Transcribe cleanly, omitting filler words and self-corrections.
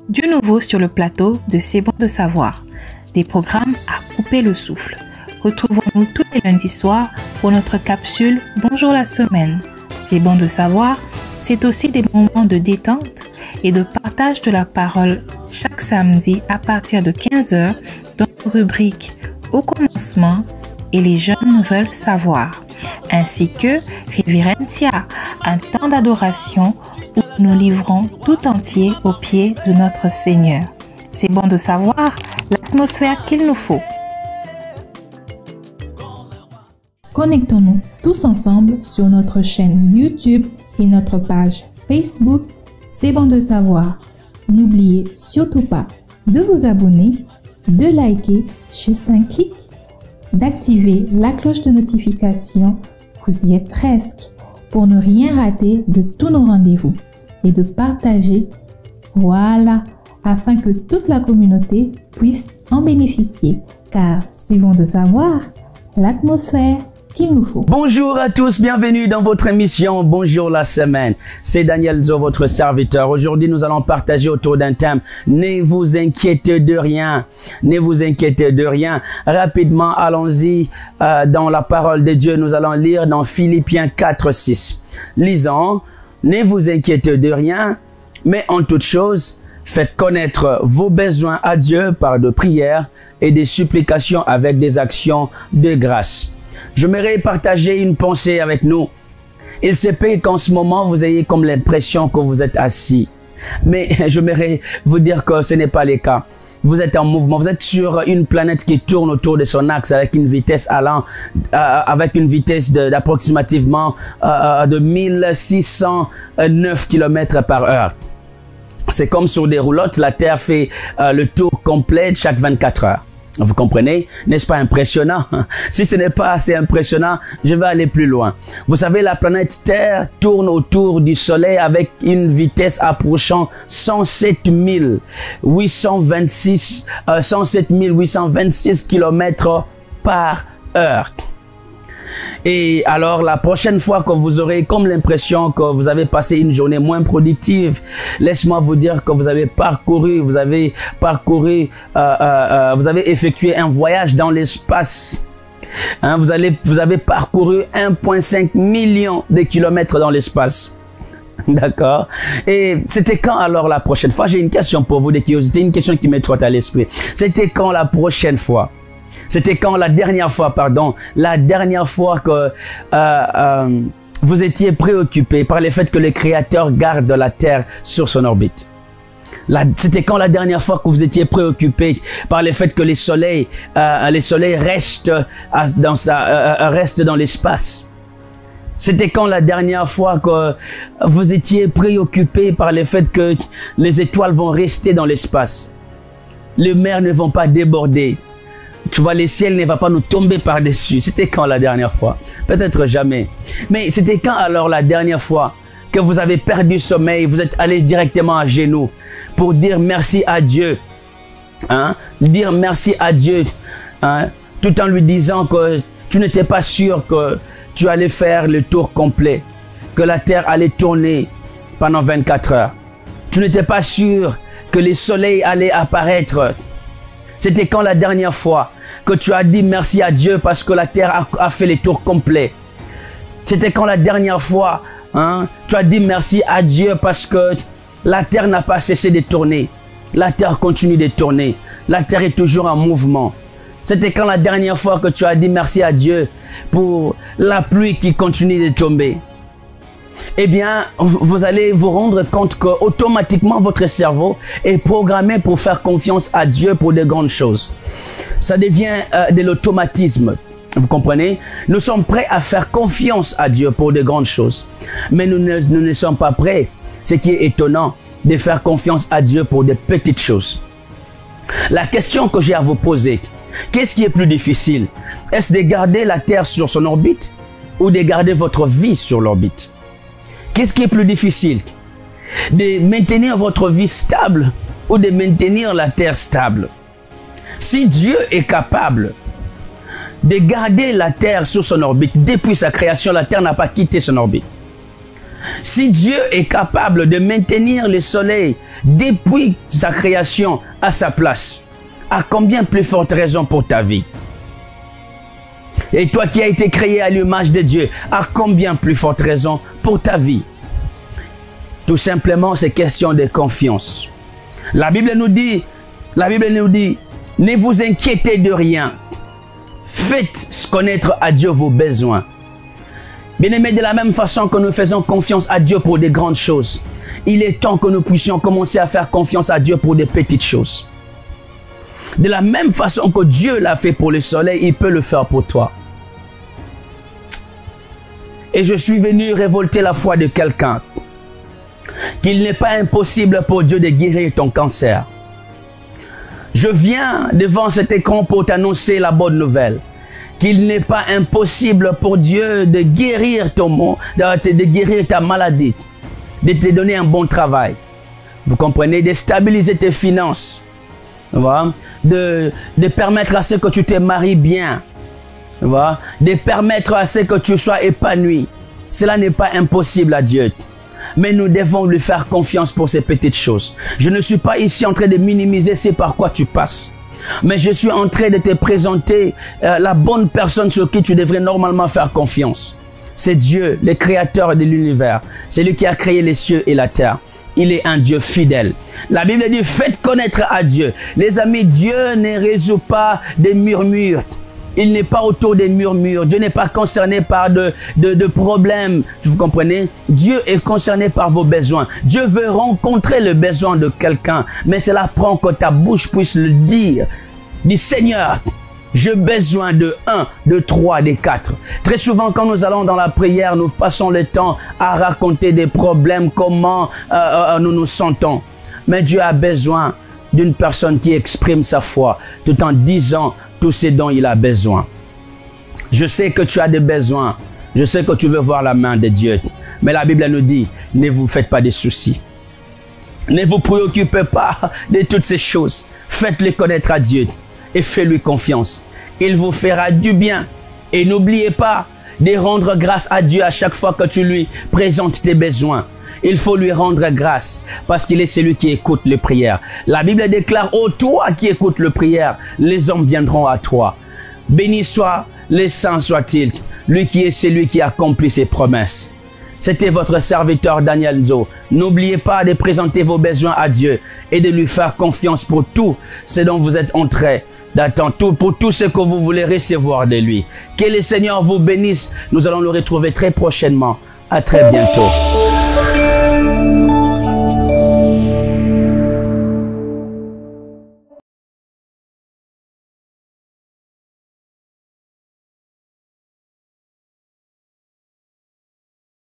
Du nouveau sur le plateau de C'est bon de savoir, des programmes à couper le souffle. Retrouvons-nous tous les lundis soirs pour notre capsule Bonjour la semaine. C'est bon de savoir, c'est aussi des moments de détente et de partage de la parole chaque samedi à partir de 15h dans nos rubriques Au commencement et Les jeunes veulent savoir, ainsi que Reverentia, un temps d'adoration où nous livrons tout entier aux pieds de notre Seigneur. C'est bon de savoir l'atmosphère qu'il nous faut. Connectons-nous tous ensemble sur notre chaîne YouTube et notre page Facebook. C'est bon de savoir. N'oubliez surtout pas de vous abonner, de liker, juste un clic, d'activer la cloche de notification, vous y êtes presque, pour ne rien rater de tous nos rendez-vous et de partager, voilà, afin que toute la communauté puisse en bénéficier, car c'est bon de savoir l'atmosphère qu'il nous faut. Bonjour à tous, bienvenue dans votre émission Bonjour la semaine. C'est Daniel Zo, votre serviteur. Aujourd'hui, nous allons partager autour d'un thème. Ne vous inquiétez de rien. Ne vous inquiétez de rien. Rapidement, allons-y dans la parole de Dieu. Nous allons lire dans Philippiens 4:6. Lisons. Ne vous inquiétez de rien, mais en toute chose, faites connaître vos besoins à Dieu par de prières et des supplications avec des actions de grâce. J'aimerais partager une pensée avec nous. Il se peut qu'en ce moment, vous ayez comme l'impression que vous êtes assis. Mais j'aimerais vous dire que ce n'est pas le cas. Vous êtes en mouvement. Vous êtes sur une planète qui tourne autour de son axe avec une vitesse d'approximativement de 1609 km par heure. C'est comme sur des roulottes. La Terre fait le tour complet chaque 24 heures. Vous comprenez? N'est-ce pas impressionnant? Si ce n'est pas assez impressionnant, je vais aller plus loin. Vous savez, la planète Terre tourne autour du Soleil avec une vitesse approchant 107 826 km par heure. Et alors, la prochaine fois que vous aurez comme l'impression que vous avez passé une journée moins productive, laisse-moi vous dire que vous avez effectué un voyage dans l'espace. Hein, vous avez parcouru 1,5 million de kilomètres dans l'espace. D'accord? Et c'était quand alors la prochaine fois? J'ai une question pour vous de curiosité, une question qui m'est trotte à l'esprit. C'était quand la prochaine fois? C'était quand la dernière fois que vous étiez préoccupé par le fait que le Créateur garde la Terre sur son orbite? C'était quand la dernière fois que vous étiez préoccupé par le fait que les soleils restent dans l'espace? C'était quand la dernière fois que vous étiez préoccupé par le fait que les étoiles vont rester dans l'espace? Les mers ne vont pas déborder. Tu vois, le ciel ne va pas nous tomber par-dessus. C'était quand la dernière fois? Peut-être jamais. Mais c'était quand alors la dernière fois que vous avez perdu sommeil, vous êtes allé directement à genoux pour dire merci à Dieu? Hein? Dire merci à Dieu, hein? Tout en lui disant que tu n'étais pas sûr que tu allais faire le tour complet, que la terre allait tourner pendant 24 heures. Tu n'étais pas sûr que le soleil allait apparaître. C'était quand la dernière fois que tu as dit merci à Dieu parce que la terre a fait le tour complet? C'était quand la dernière fois tu as dit merci à Dieu parce que la terre n'a pas cessé de tourner? La terre continue de tourner. La terre est toujours en mouvement. C'était quand la dernière fois que tu as dit merci à Dieu pour la pluie qui continue de tomber? Eh bien, vous allez vous rendre compte que automatiquement votre cerveau est programmé pour faire confiance à Dieu pour de grandes choses. Ça devient de l'automatisme. Vous comprenez? Nous sommes prêts à faire confiance à Dieu pour de grandes choses. Mais nous ne sommes pas prêts, ce qui est étonnant, de faire confiance à Dieu pour de petites choses. La question que j'ai à vous poser, qu'est-ce qui est plus difficile? Est-ce de garder la Terre sur son orbite ou de garder votre vie sur l'orbite? Qu'est-ce qui est plus difficile? De maintenir votre vie stable ou de maintenir la terre stable? Si Dieu est capable de garder la terre sur son orbite, depuis sa création, la terre n'a pas quitté son orbite. Si Dieu est capable de maintenir le soleil depuis sa création à sa place, à combien plus forte raison pour ta vie? Et toi qui as été créé à l'image de Dieu, à combien plus forte raison pour ta vie? Tout simplement, c'est question de confiance. La Bible nous dit, ne vous inquiétez de rien. Faites connaître à Dieu vos besoins. Bien-aimés, de la même façon que nous faisons confiance à Dieu pour des grandes choses, il est temps que nous puissions commencer à faire confiance à Dieu pour des petites choses. De la même façon que Dieu l'a fait pour le soleil, il peut le faire pour toi. Et je suis venu révolter la foi de quelqu'un. Qu'il n'est pas impossible pour Dieu de guérir ton cancer. Je viens devant cet écran pour t'annoncer la bonne nouvelle. Qu'il n'est pas impossible pour Dieu de guérir de guérir ta maladie, de te donner un bon travail. Vous comprenez? De stabiliser tes finances. Voilà? De permettre à ce que tu te maries bien. Voilà? De permettre à ce que tu sois épanoui. Cela n'est pas impossible à Dieu. Mais nous devons lui faire confiance pour ces petites choses. Je ne suis pas ici en train de minimiser ce par quoi tu passes. Mais je suis en train de te présenter la bonne personne sur qui tu devrais normalement faire confiance. C'est Dieu, le créateur de l'univers. C'est lui qui a créé les cieux et la terre. Il est un Dieu fidèle. La Bible dit, faites connaître à Dieu. Les amis, Dieu ne résout pas des murmures. Il n'est pas autour des murmures. Dieu n'est pas concerné par de problèmes. Vous comprenez? Dieu est concerné par vos besoins. Dieu veut rencontrer le besoin de quelqu'un. Mais cela prend que ta bouche puisse le dire. Dis, Seigneur, j'ai besoin de 1, de 3, de 4. Très souvent, quand nous allons dans la prière, nous passons le temps à raconter des problèmes, comment nous nous sentons. Mais Dieu a besoin d'une personne qui exprime sa foi tout en disant tout ce dont il a besoin. Je sais que tu as des besoins. Je sais que tu veux voir la main de Dieu. Mais la Bible nous dit, ne vous faites pas de soucis. Ne vous préoccupez pas de toutes ces choses. Faites-les connaître à Dieu et faites-lui confiance. Il vous fera du bien. Et n'oubliez pas de rendre grâce à Dieu à chaque fois que tu lui présentes tes besoins. Il faut lui rendre grâce parce qu'il est celui qui écoute les prières. La Bible déclare, ô toi qui écoutes les prières, les hommes viendront à toi. Béni soit le Saint soit-il, lui qui est celui qui accomplit ses promesses. C'était votre serviteur Daniel Nzo. N'oubliez pas de présenter vos besoins à Dieu et de lui faire confiance pour tout ce dont vous êtes en train d'attendre, pour tout ce que vous voulez recevoir de lui. Que le Seigneur vous bénisse. Nous allons le retrouver très prochainement. À très bientôt.